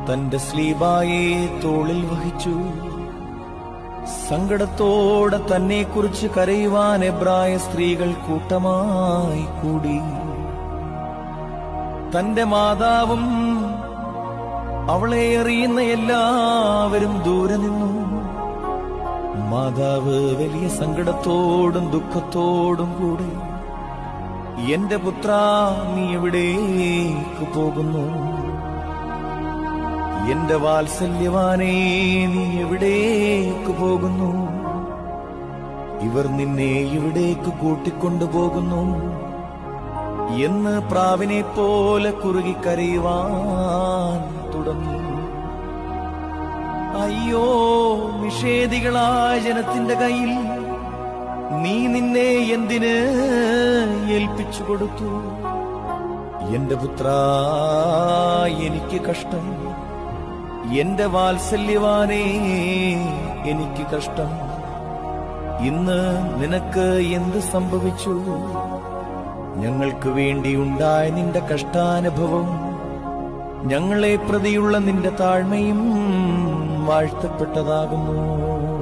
തന്റെ സ്ലീബായെ തോളിൽ വഹിച്ചു. സങ്കടത്തോടെ തന്നെക്കുറിച്ച് കരയുവാൻ എബ്രായ സ്ത്രീകൾ കൂട്ടമായി കൂടി. തന്റെ മാതാവും അവളെ അറിയുന്ന എല്ലാവരും ദൂരെ നിന്നു. മാതാവ് വലിയ സങ്കടത്തോടും ദുഃഖത്തോടും കൂടി, എന്റെ പുത്രാ, നീ എവിടേക്ക് പോകുന്നു? എന്റെ വാത്സല്യവാനേ, നീ എവിടേക്ക് പോകുന്നു? ഇവർ നിന്നെ എവിടേക്ക് കൂട്ടിക്കൊണ്ടുപോകുന്നു എന്ന് പ്രാവിനെ പോലെ കുറുകിക്കരയുവാൻ തുടങ്ങി. അയ്യോ, നിഷേധികളായ ജനത്തിന്റെ കയ്യിൽ നീ നിന്നെ എന്തിന് ഏൽപ്പിച്ചു കൊടുത്തു? എന്റെ പുത്രാ, എനിക്ക് കഷ്ടം. എന്റെ വാത്സല്യവാനേ, എനിക്ക് കഷ്ടം. ഇന്ന് നിനക്ക് എന്ത് സംഭവിച്ചു? ഞങ്ങൾക്ക് വേണ്ടിയുണ്ടായ നിന്റെ കഷ്ടാനുഭവം, ഞങ്ങളെ പ്രതിയുള്ള നിന്റെ താഴ്മയും വാഴ്ത്തപ്പെട്ടതാകുന്നു.